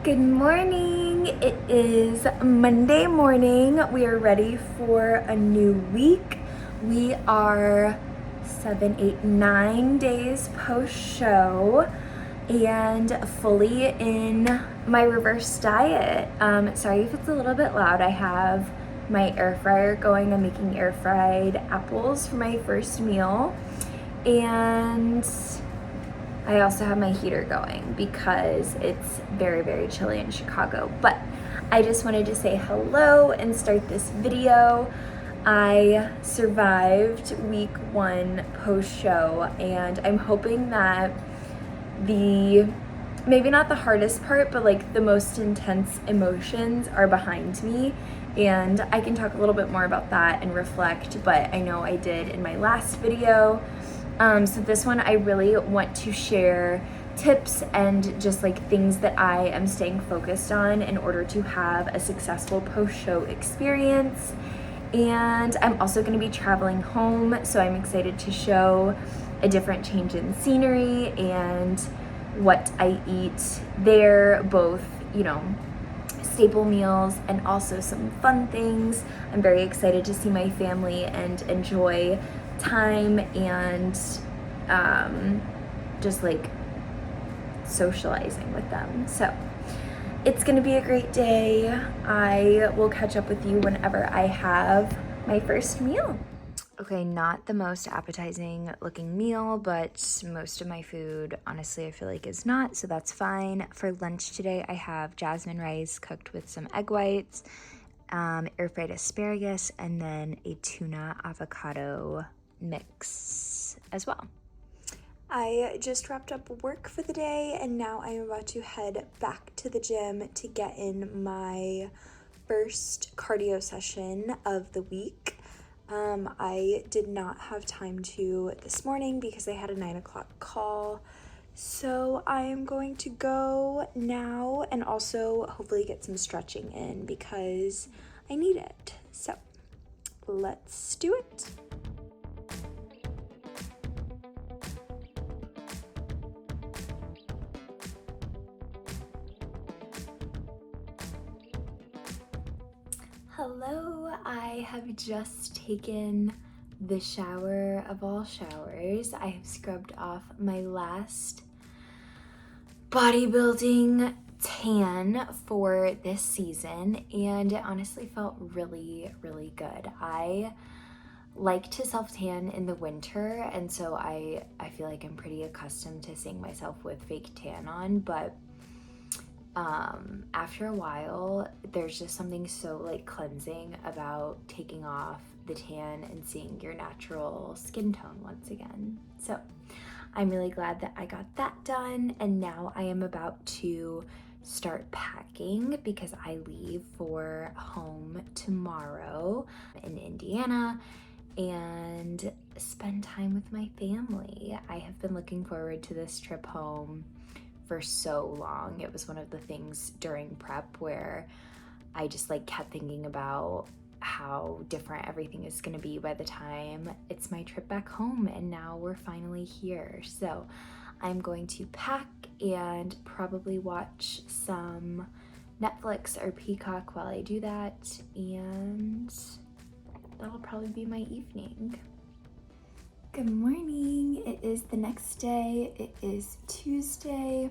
Good morning. It is Monday morning. We are ready for a new week. We are 7, 8, 9 days post show and fully in my reverse diet. Sorry if it's a little bit loud. I have my air fryer going. I'm making air fried apples for my first meal. And I also have my heater going because it's very, very chilly in Chicago. But I just wanted to say hello and start this video. I survived week 1 post show, and I'm hoping that maybe not the hardest part, but like the most intense emotions are behind me. And I can talk a little bit more about that and reflect, but I know I did in my last video. So this one I really want to share tips and just like things that I am staying focused on in order to have a successful post-show experience. And I'm also going to be traveling home, so I'm excited to show a different change in scenery and what I eat there, both, staple meals and also some fun things. I'm very excited to see my family and enjoy time and just like socializing with them. So it's gonna be a great day. I will catch up with you whenever I have my first meal. Okay, not the most appetizing looking meal, but most of my food, honestly, I feel like is not, so that's fine. For lunch today, I have jasmine rice cooked with some egg whites, air fried asparagus, and then a tuna avocado mix as well. I just wrapped up work for the day, and now I am about to head back to the gym to get in my first cardio session of the week. I did not have time to this morning because I had a 9 o'clock call. So I am going to go now and also hopefully get some stretching in because I need it. So let's do it. Hello, I have just taken the shower of all showers. I have scrubbed off my last bodybuilding tan for this season, and it honestly felt really, really good. I like to self-tan in the winter, and so I feel like I'm pretty accustomed to seeing myself with fake tan on, but after a while, there's just something so like cleansing about taking off the tan and seeing your natural skin tone once again. So I'm really glad that I got that done, and now I am about to start packing because I leave for home tomorrow in Indiana and spend time with my family. I have been looking forward to this trip home for so long. It was one of the things during prep where I just like kept thinking about how different everything is going to be by the time it's my trip back home, and now we're finally here. So I'm going to pack and probably watch some Netflix or Peacock while I do that, and that'll probably be my evening. Good morning. It is the next day. It is Tuesday.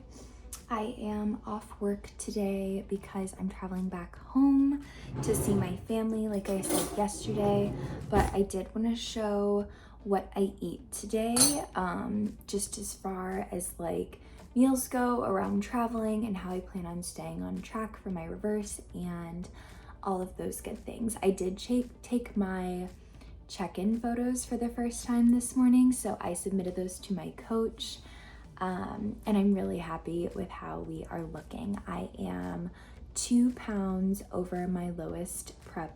I am off work today because I'm traveling back home to see my family, like I said yesterday, but I did want to show what I eat today, just as far as like meals go around traveling and how I plan on staying on track for my reverse and all of those good things. I did take my check-in photos for the first time this morning, so I submitted those to my coach, and I'm really happy with how we are looking. I am 2 pounds over my lowest prep,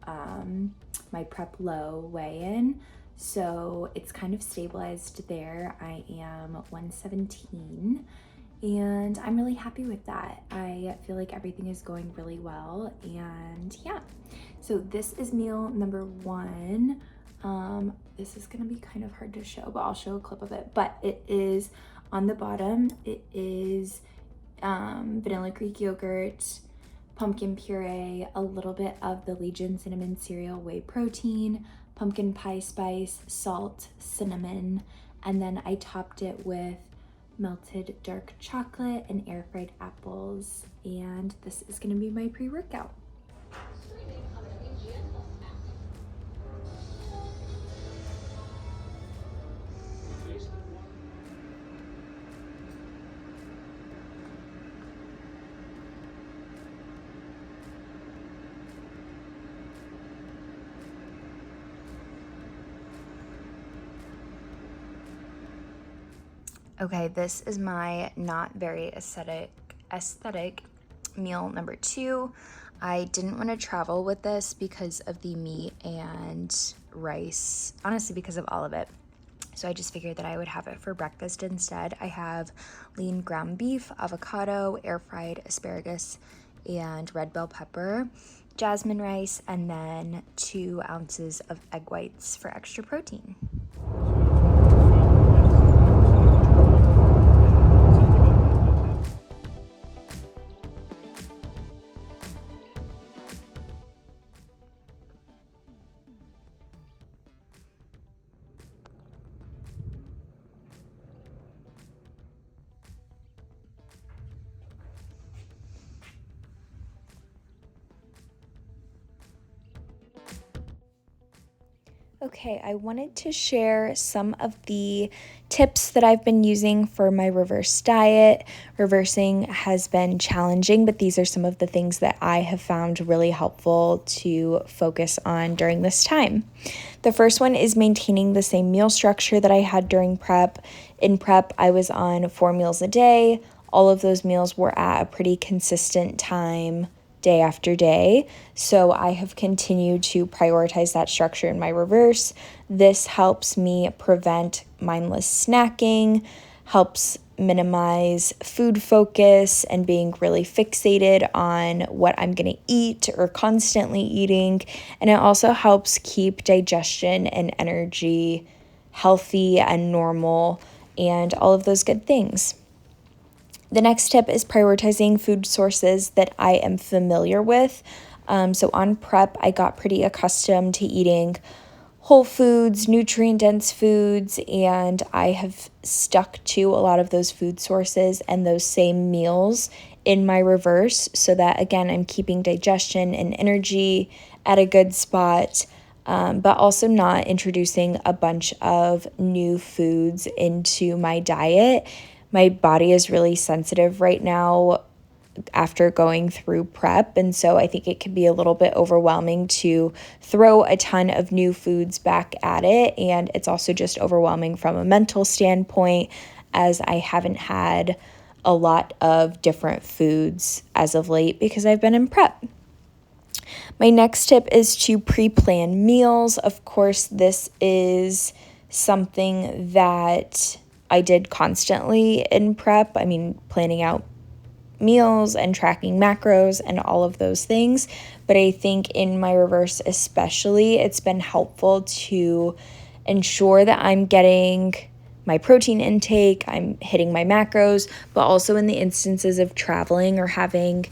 my prep low weigh-in, so it's kind of stabilized there. I am 117, and I'm really happy with that. I feel like everything is going really well, and yeah. So this is meal number 1. This is gonna be kind of hard to show, but I'll show a clip of it. But it is on the bottom, it is vanilla Greek yogurt, pumpkin puree, a little bit of the Legion cinnamon cereal whey protein, pumpkin pie spice, salt, cinnamon, and then I topped it with melted dark chocolate and air fried apples. And this is gonna be my pre-workout. Okay, this is my not very aesthetic meal number 2. I didn't want to travel with this because of the meat and rice, honestly because of all of it. So I just figured that I would have it for breakfast instead. I have lean ground beef, avocado, air fried asparagus, and red bell pepper, jasmine rice, and then 2 ounces of egg whites for extra protein. Okay, I wanted to share some of the tips that I've been using for my reverse diet. Reversing has been challenging, but these are some of the things that I have found really helpful to focus on during this time. The first one is maintaining the same meal structure that I had during prep. In prep, I was on 4 meals a day. All of those meals were at a pretty consistent time, day after day. So I have continued to prioritize that structure in my reverse. This helps me prevent mindless snacking, helps minimize food focus and being really fixated on what I'm going to eat or constantly eating. And it also helps keep digestion and energy healthy and normal and all of those good things. The next tip is prioritizing food sources that I am familiar with. So on prep, I got pretty accustomed to eating whole foods, nutrient-dense foods, and I have stuck to a lot of those food sources and those same meals in my reverse so that, again, I'm keeping digestion and energy at a good spot, but also not introducing a bunch of new foods into my diet. My body is really sensitive right now after going through prep, and so I think it can be a little bit overwhelming to throw a ton of new foods back at it, and it's also just overwhelming from a mental standpoint as I haven't had a lot of different foods as of late because I've been in prep. My next tip is to pre-plan meals. Of course, this is something that I did constantly in prep. I mean, planning out meals and tracking macros and all of those things. But I think in my reverse especially, it's been helpful to ensure that I'm getting my protein intake, I'm hitting my macros, but also in the instances of traveling or having,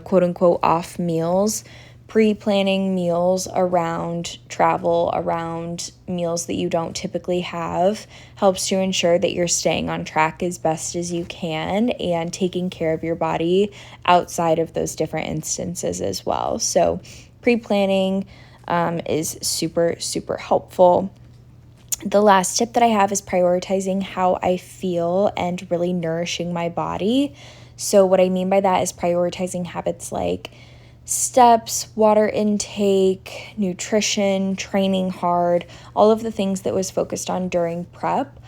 quote unquote off meals, pre-planning meals around travel, around meals that you don't typically have, helps to ensure that you're staying on track as best as you can and taking care of your body outside of those different instances as well. So pre-planning is super, super helpful. The last tip that I have is prioritizing how I feel and really nourishing my body. So what I mean by that is prioritizing habits like steps, water intake, nutrition, training hard, all of the things that was focused on during prep,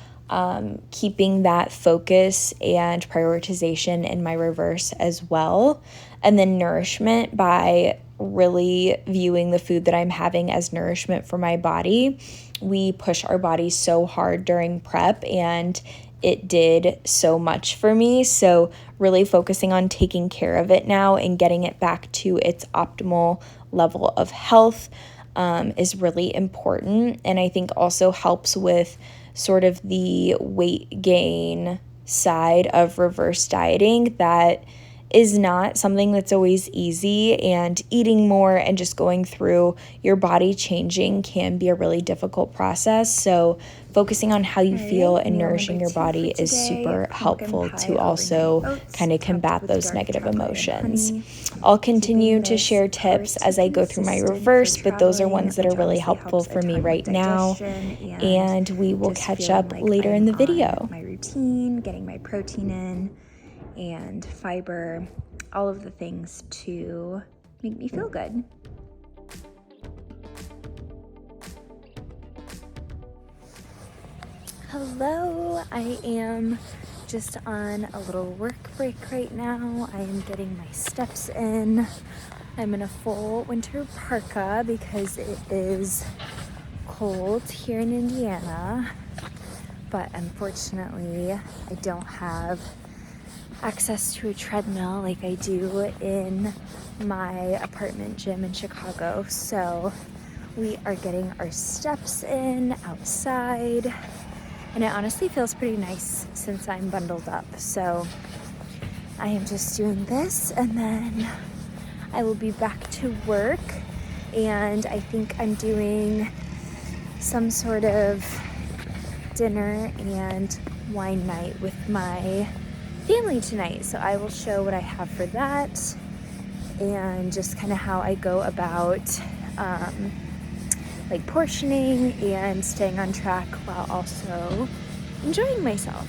keeping that focus and prioritization in my reverse as well. And then nourishment by really viewing the food that I'm having as nourishment for my body. We push our bodies so hard during prep, and it did so much for me. So really focusing on taking care of it now and getting it back to its optimal level of health is really important. And I think also helps with sort of the weight gain side of reverse dieting that is not something that's always easy, and eating more and just going through your body changing can be a really difficult process. So focusing on how you feel and nourishing your body is super helpful to also kind of combat those negative emotions. I'll continue to share tips as I go through my reverse, but those are ones that are really helpful for me right now, and we will catch up later in the video. My routine, getting my protein in, and fiber, all of the things to make me feel good. Hello, I am just on a little work break right now. I am getting my steps in. I'm in a full winter parka because it is cold here in Indiana, but unfortunately I don't have access to a treadmill like I do in my apartment gym in Chicago. So we are getting our steps in outside, and it honestly feels pretty nice since I'm bundled up. So I am just doing this, and then I will be back to work, and I think I'm doing some sort of dinner and wine night with my family tonight. So I will show what I have for that and just kind of how I go about like portioning and staying on track while also enjoying myself.